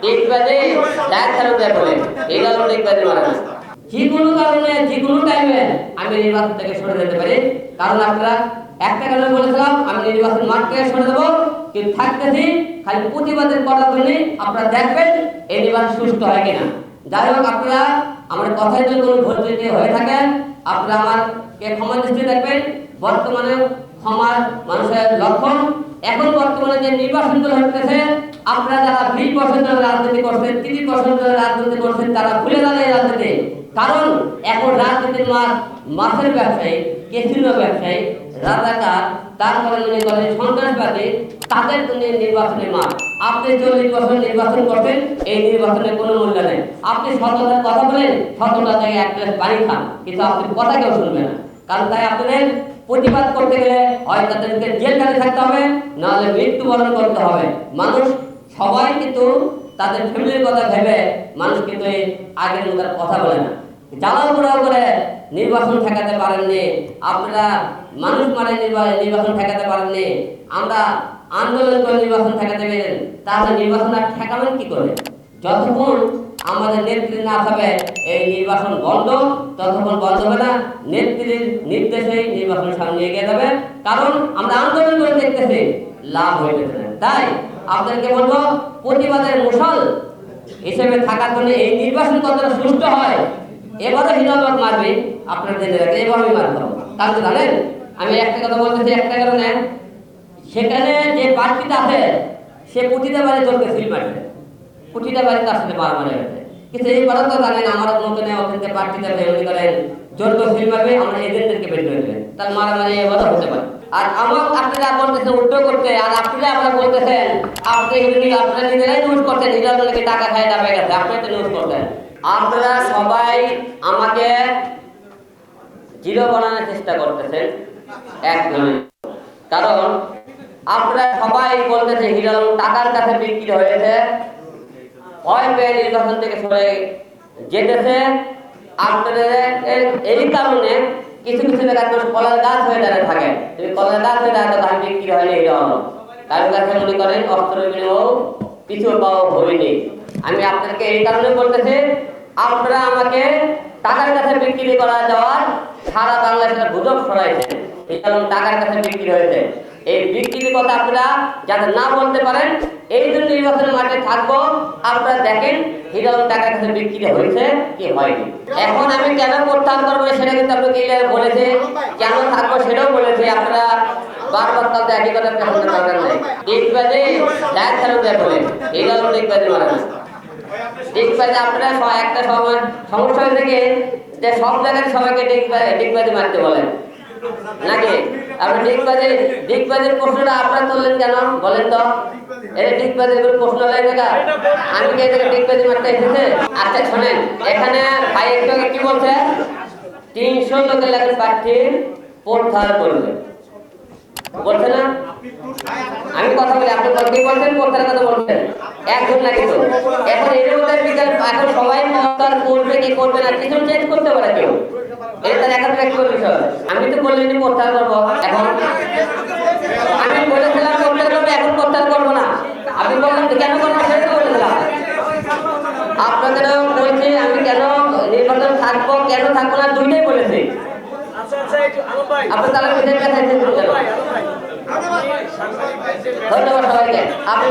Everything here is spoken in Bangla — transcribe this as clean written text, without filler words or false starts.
টিকবাজি ডাক্তার বলে এটা হলো টিকবাজি মারা যে কোনো কারণে যে কোনো টাইমে আমি নির্বাচন থেকে সরে যেতে পারি। কারণ আপনারা একটা কারণে বলেছিলাম আমি নির্বাচন মাঠ থেকে সরে দেবো, কিন্তু থাকতেছি খালি প্রতিবাদের করার জন্য। আপনারা দেখবেন এই নির্বাচন সুষ্ঠু হয় কিনা। যাই হোক, আপনারা আমার কথায় যদি কোনো ভুল ত্রুটি হয়ে থাকে আপনারা আমাকে ক্ষমা দৃষ্টি দেখবেন। বর্তমানে ক্ষমার মানুষের লক্ষণ। এখন বর্তমানে যে নির্বাচনগুলো হচ্ছে আপনারা যারা 20% ধরে রাজনীতি করছেন, 30% ধরে রাজনীতি করছেন, তারা ভুলে যান এই রাজনীতি। কারণ এখন রাজনীতির মাছের ব্যবসায়ী, ক্যাসিনো ব্যবসায়ী, রাজাকার, তারপরে মনে করেন সন্ত্রাসবাদী, তাদের জন্য নির্বাচনের মাঠ। আপনি 40 বছর নির্বাচন করবেন, এই নির্বাচনের কোনো মূল্য নেই। আপনি সততার কথা বলেন, সততা থেকে এক গ্লাস পানি খান, কিন্তু আপনি কথা কেউ শুনবে না। কারণ তাই আপনাদের প্রতিবাদ করতে গেলে হয় তাদেরকে জেলখানে থাকতে হবে, নাহলে মৃত্যুবরণ করতে হবে। মানুষ সবাই কিন্তু তাদের ফ্যামিলির কথা ভেবে মানুষ কিন্তু এই আগের মতো কথা বলে না। জ্বালাও পোড়াও করে নির্বাচন ঠেকাতে পারেননি আপনারা, মানুষ মানে নির্বাচন ঠেকাতে পারেননি। আমরা আন্দোলন করে নির্বাচন ঠেকাতে পেরেন, তাহলে নির্বাচন আর ঠেকাবেন কি করে? যতক্ষণ আমাদের নেত্রী না থাকবে এই নির্বাচন বন্ধ, ততক্ষণ বন্ধ হবে না। নেত্রীর নির্দেশেই নির্বাচন সামনে এগিয়ে যাবে। কারণ আমরা আন্দোলন করে দেখতেছি লাভ হইতেছে না। তাই আপনাদেরকে বলবো, প্রতিবাদের মশাল হিসেবে থাকার জন্য এই নির্বাচন কতটা সুষ্ঠু হয় এবারও হিরাবাগ মারবে। আপনারা জেনে রাখেন, এবারই মারতে হবে। তাহলে জানেন আমি একটা কথা বলতেছি, একটা কারণে সেখানে যে প্রার্থীটা আছে সে প্রতিটা বাড়ি চলতে সিল মারছে, প্রতিটা বাড়িতে আসলে মারামারি হয়েছে। কিন্তু এইবারও তো জানেন আমার নতুন অতীতে প্রার্থীটা তৈরি করেন জোর সিল মারবে, আমরা এজেন্টদেরকে বের করে দেবেন, তার মারামারি এবারও হতে পারে। আর আমার আপনারা বলতেছেন উল্টো করতে, আর আপনারা আমরা বলতেছেন আপনারা নিজেরাই নিউজ করতেন, নিজেরাকে টাকা খায় দাবে গেছে, আপনারা তো নিউজ করতেন। আপনারা সবাই আমাকে জিরো বানানোর চেষ্টা করতেছেন একদমই। কারণ আপনারা সবাই বলতেছে হিরো টাকার কাছে বিক্রি হয়েছে, ভয় পেয়ে নির্বাচন থেকে সরে যেতেছে। আপনাদের এই কারণে কিছু কিছু জায়গায় কলার গাছ হয়ে দাঁড়িয়ে থাকে। তুমি কলার গাছ হয়ে দাঁড়াতে ধান বিক্রি হয়নি হিরো, কারোর কাছে মনে করেন অস্ত্র বিনিময় কিছু পাওয়া হয়নি। আমি আপনাদেরকে এই কারণে বলতেছি, আপনারা আমাকে টাকার কাছে বিক্রি করা যাওয়ার সারা বাংলাদেশের গুজব ছড়াইছেন, এই কারণ টাকার কাছে বিক্রি হয়েছে। এই বিক্রির কথা আপনারা যাতে না বলতে পারেন, এই জন্য নির্বাচনের মাঠে থাকবো। আপনারা দেখেন হিরো টাকার কাছে বিক্রি হয়েছে কি হয়নি। এখন আমি কেন প্রত্যাহার করবো সেটা কিন্তু আপনাকে বলেছে, কেন থাকবো সেটাও বলেছে। আপনারা বারবার তাদের একই কথা শুনতে পারবেন না। টিকবাজি ডাক্তার বলে হিরো টিকবাজি মারা না। টিকবাজি আপনারা একটা সময় সমস্যা হয়ে থেকে যে সব জায়গায় সবাইকে টিকবাজি মারতে বলেন নাকি? আপনি ডিগবাজির প্রশ্নটা আপনারা তুললেন কেন বলেন তো? এই ডিগবাজির প্রশ্ন লাগে না, আমি কি এটাকে ডিগবাজি মারতে এসেছে? আচ্ছা শোনেন, এখানে ভাই একটু আগে কি বলছে, 300 লোকের লাগেন প্রার্থী প্রত্যাহার করবে বলছে না? আমি কথা বলি, আপনি কি বলছেন? প্রত্যাহারের কথা বলছেন একজন নাকি তো? এখন এর মধ্যে এখন সবাই প্রত্যাহার করবে কি করবে না কিছু চেঞ্জ করতে পারে কেউ, এটা দেখার ব্যক্তিগত বিষয়। আমি তো বললেন প্রত্যাহার করবো, এখন আমি বলেছিলাম প্রত্যাহার করবো, এখন প্রত্যাহার করবো না। আপনি বললেন কেন করবো সেটা বলেছিলাম, আপনাদেরও বলছি আমি কেন নির্বাচন থাকবো কেন থাকবো না দুইটাই বলেছি। আপনার তাহলে ধন্যবাদ সবাইকে, আপনি